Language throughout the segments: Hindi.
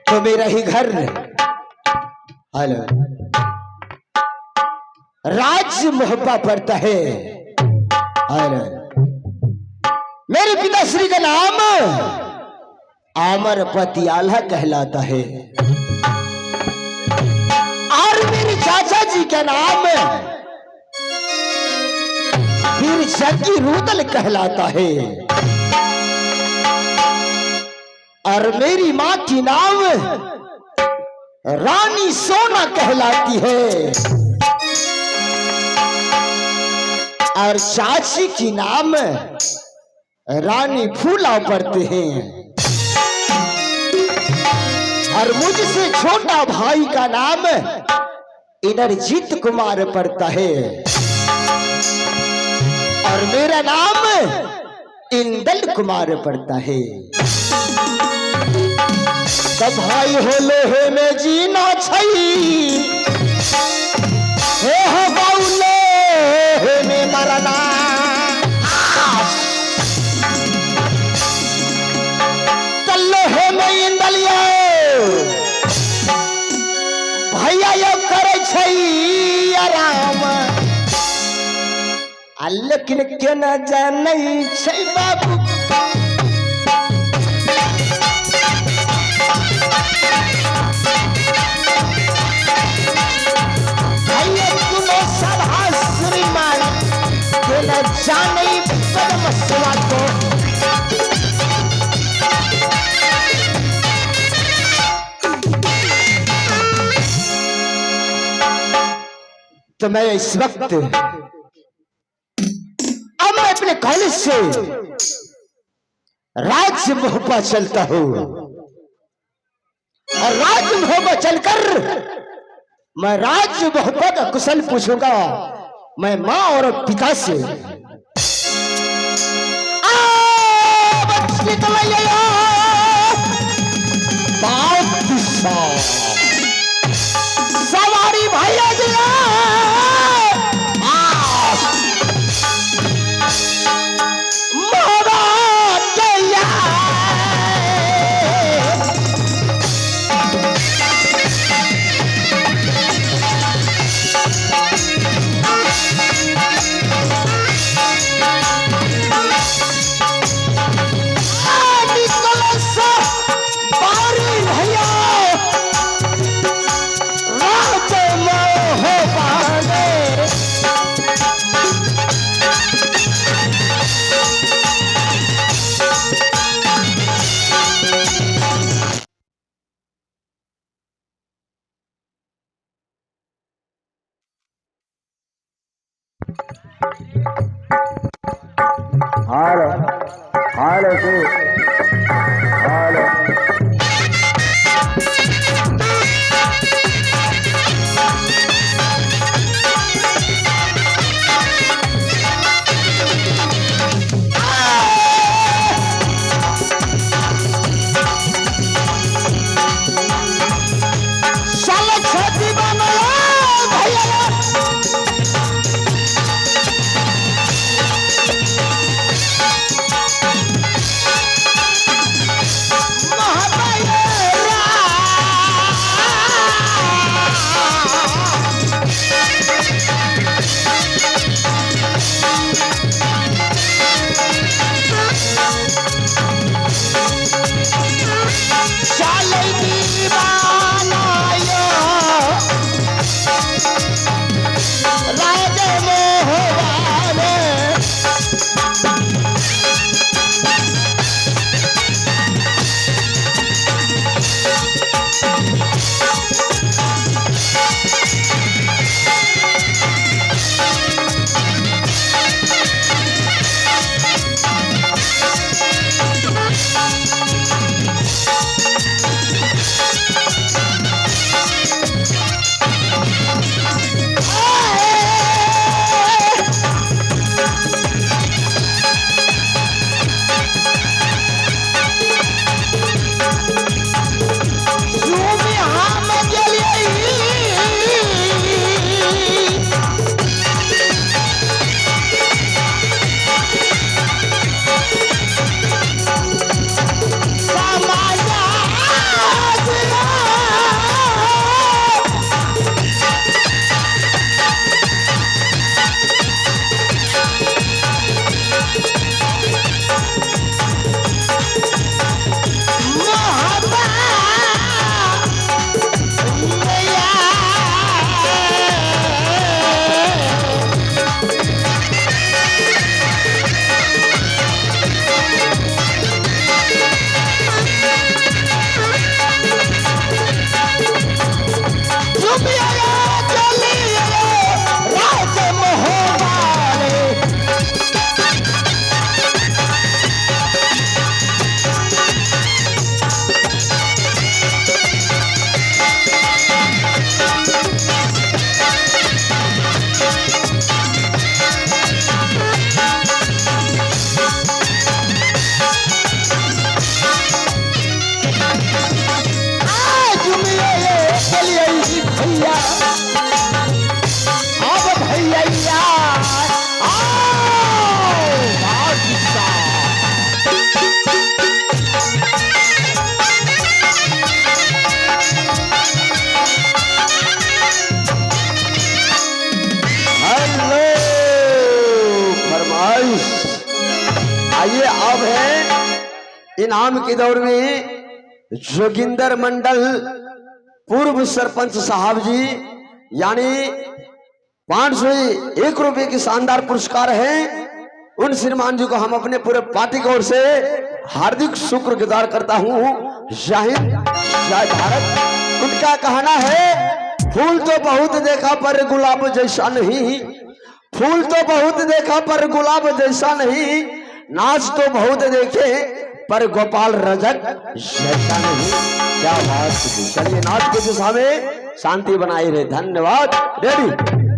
तो मेरा ही घर हेलो राज मोहब्बा पड़ता है। हेलो मेरे पिताश्री का नाम अमर पतियाला कहलाता है और मेरे चाचा जी का नाम वीर जग्गी रूदल कहलाता है और मेरी माँ की नाम रानी सोना कहलाती है और चाची की नाम रानी फूला पड़ते हैं और मुझसे छोटा भाई का नाम इंद्रजीत कुमार पड़ता है और मेरा नाम इंदल कुमार पड़ता है। सब भाई हो लोहे में जीना चाहिए हो बाउले में मरना लोहे में इंदलिया भैया यो करे छै आराम लेकिन क्यों न जाने छै बाबू जाने को तो मैं इस वक्त अब मैं अपने कॉलेज से राजमहल चलता हूं और राजमहल चलकर मैं राजमहल का कुशल पूछूंगा मैं माँ और पिता से। सवारी भैया जी हालो हालो हालो इनाम के दौर में जोगिंदर मंडल पूर्व सरपंच साहब जी यानी 501 रुपए की शानदार पुरस्कार है। उन श्रीमान जी को हम अपने पूरे पार्टी की ओर से हार्दिक शुक्रगुजार करता हूँ। जय हिंद जय भारत। उनका कहना है फूल तो बहुत देखा पर गुलाब जैसा नहीं, फूल तो बहुत देखा पर गुलाब जैसा नहीं, नाच तो बहुत देखे पर गोपाल रजक जैसा नहीं। क्या बात। चलिए नाच के दिशा में शांति बनाई रहे। धन्यवाद। रेडी।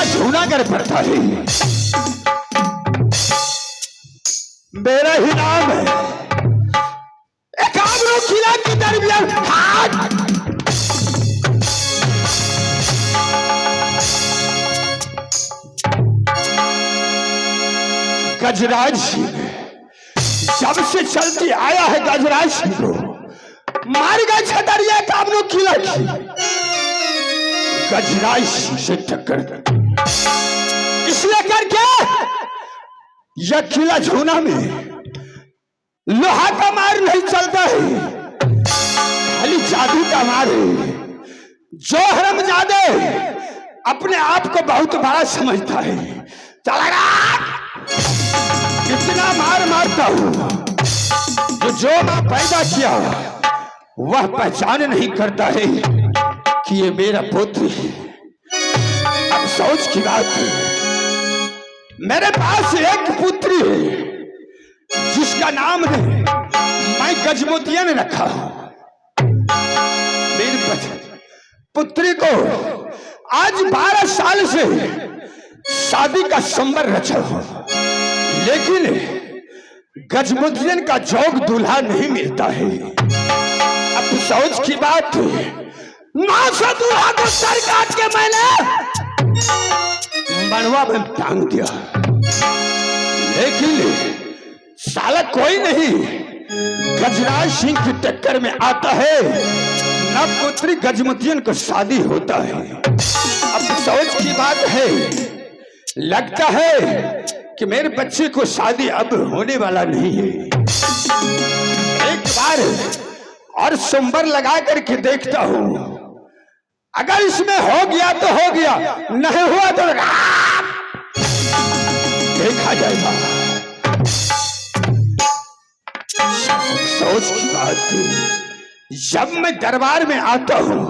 जूनागढ़ पड़ता है, मेरा ही नाम है। एकावनों किला के दरमियान हाथ गजराज सिंह जब से चलते आया है गजराज सिंह को मार गया छतरिया एकावनों किला की गजराज सिंह से टक्कर इसलिए करके यह किला झूना में लोहा का मार नहीं चलता है, खाली जादू का मार है। जो हरमजादे अपने आप को बहुत बड़ा समझता है, चला इतना मार मारता हूं जो मैं पैदा किया वह पहचान नहीं करता है कि ये मेरा पुत्र है। अफसोस की बात है मेरे पास एक पुत्री है जिसका नाम है मैं गजमोतिया ने रखा हूं। मेरी पुत्री को आज 12 साल से शादी का संबर रचा हूं, लेकिन गजमुद्दीन का जोग दूल्हा नहीं मिलता है। अफसोस की बात है 900 दूल्हा को सर काट के मैंने बनवा में टांग दिया, लेकिन साला कोई नहीं गजराज सिंह की टक्कर में आता है, न पुत्री गजमुद्दीन को शादी होता है। अफसोस की बात है लगता है कि मेरे बच्चे को शादी अब होने वाला नहीं है। एक बार और संबर लगा करके देखता हूं, अगर इसमें हो गया तो हो गया, नहीं हुआ तो देखा जाएगा। सोच की बात जब मैं दरबार में आता हूं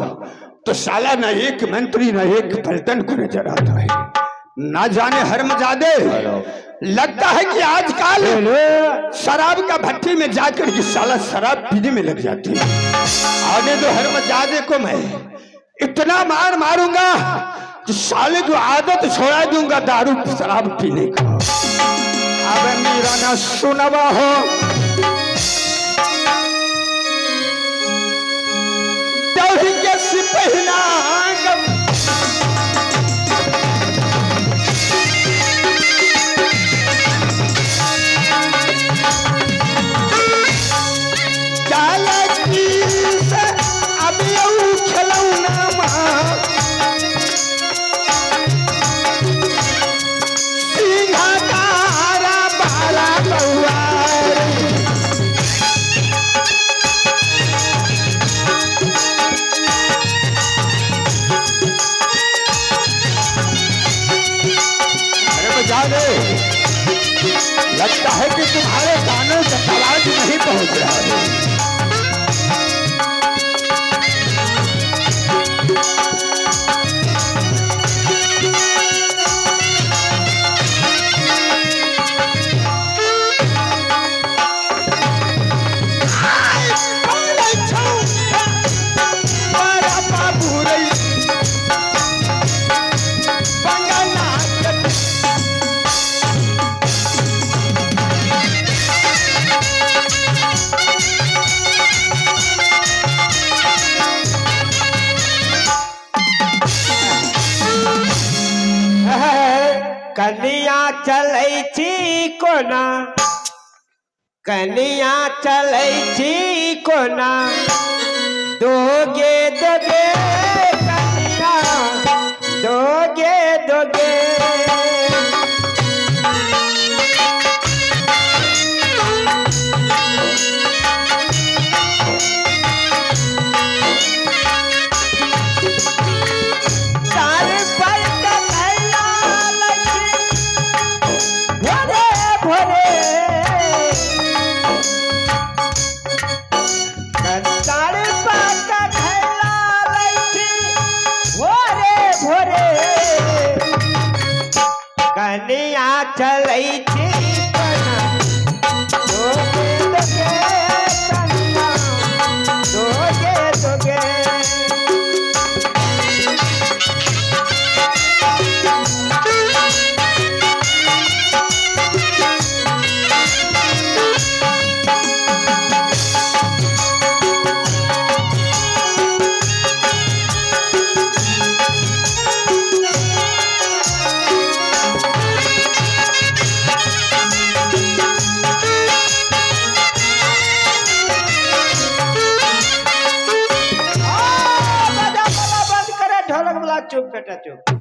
तो साला न एक मंत्री न एक पलटन को नजर आता है। ना जाने हरमजादे लगता है कि आजकल शराब का भट्टी में जाकर के साला शराब पीने में लग जाती है। आने दो हरमजादे को मैं इतना मार मारूंगा कि साले को आदत छोड़ा दूंगा दारू शराब पीने का। अब मेरा ना सुनवा हो दौड़ी के सिपहिना रे, लगता है कि तुम्हारे कानों तक आवाज नहीं पहुंच रहा है। कनिया चलै छी कोना, कनिया चलै छी कोना, दोगे दोगे कनिया, दोगे दोगे। कनिया चलै छी